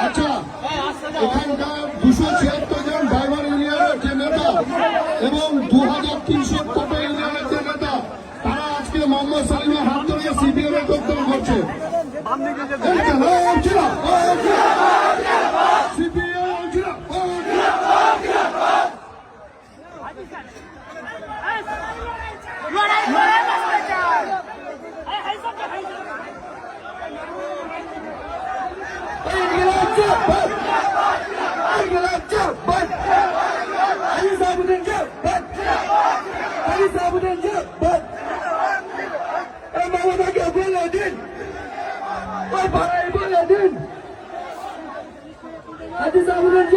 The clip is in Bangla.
আচ্ছা, এখানকার 276 জন ড্রাইভার ইউনিয়নের যে নেতা এবং 2300 কোপে ইউনিয়নের যে নেতা, তারা আজকে মোহাম্মদ সালিমের হাত ধরে সিপিএম এর বক্তব্য করছে। Hadi sabunan